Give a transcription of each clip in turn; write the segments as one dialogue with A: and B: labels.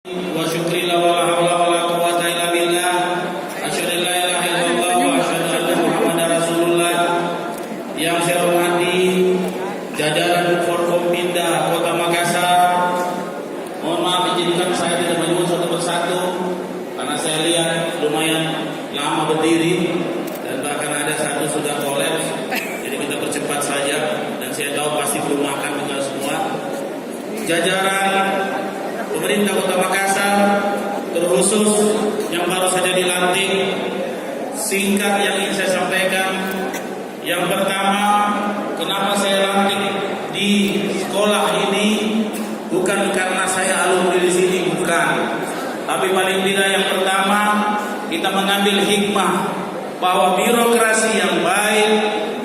A: Wa syukri la wa la hawla wa la quwwata illa billah. Asyhadu an la ilaha illallah wa asyhadu anna Muhammadar Rasulullah. Yang saya hormati jajaran Forkompinda Kota Makassar. Mohon maaf izinkan saya tidak menyebut satu persatu karena saya lihat lumayan lama berdiri dan bahkan ada satu sudah kolaps. Jadi kita percepat saja dan saya tahu pasti belum makan tinggal semua. Jajaran pemerintah Kota Makassar, terkhusus yang baru saja dilantik, singkat yang ingin saya sampaikan. Yang pertama, kenapa saya lantik di sekolah ini bukan karena saya alumni di sini, bukan. Tapi paling tidak yang pertama, kita mengambil hikmah bahwa birokrasi yang baik,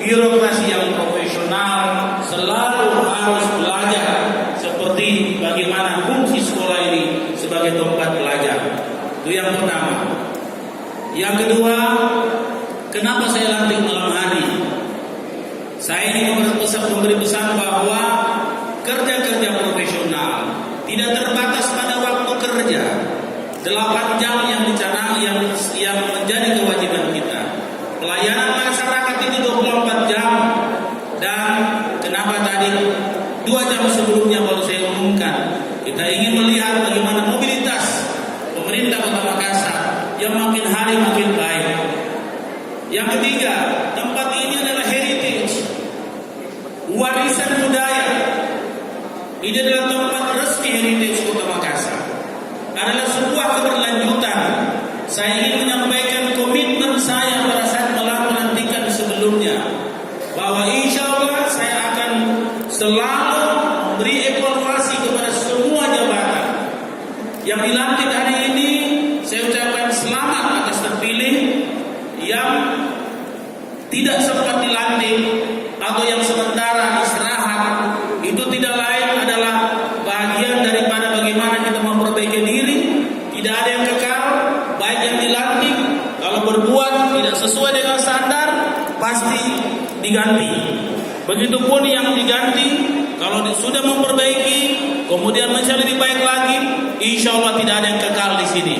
A: birokrasi yang profesional selalu harus belajar seperti bagaimana fungsi sekolah ini sebagai tempat belajar. Itu yang pertama. Yang kedua, kenapa saya lantik malam hari? Saya ingin memberi pesan bahwa kerja-kerja profesional tidak terbatas pada waktu kerja. 8 jam yang menjadi kewajiban kita. Pelayanan masyarakat itu 24 jam. Dan kenapa tadi 2 jam sebelumnya baru saya umumkan, kita ingin melihat bagaimana mobilitas pemerintah Kota Makassar yang makin hari makin baik. Yang ketiga, tempat ini adalah heritage, warisan budaya. Ini adalah tempat resmi heritage Kota Makassar. Adalah sebuah keberlanjutan. Saya ingin menyampaikan komitmen saya pada saat melantikan sebelumnya, bahwa insya Allah saya akan selalu memberi evaluasi kepada semua jabatan yang dilantik hari ini. Saya ucapkan selamat atas terpilih. Yang tidak sempat dilantik atau yang sementara istirahat, itu tidak lain adalah bagian daripada bagaimana kita memperbaiki diri. Tidak ada yang kekal, baik yang dilantik kalau berbuat tidak sesuai dengan standar pasti diganti. Begitupun yang diganti kalau sudah memperbaiki kemudian menjadi lebih baik lagi, insya Allah tidak ada yang kekal di sini.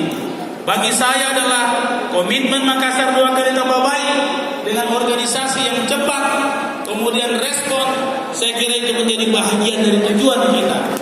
A: Bagi saya adalah komitmen Makassar 2 kali tambah baik dengan organisasi yang cepat, kemudian respon. Saya kira itu menjadi bahagian dari tujuan kita.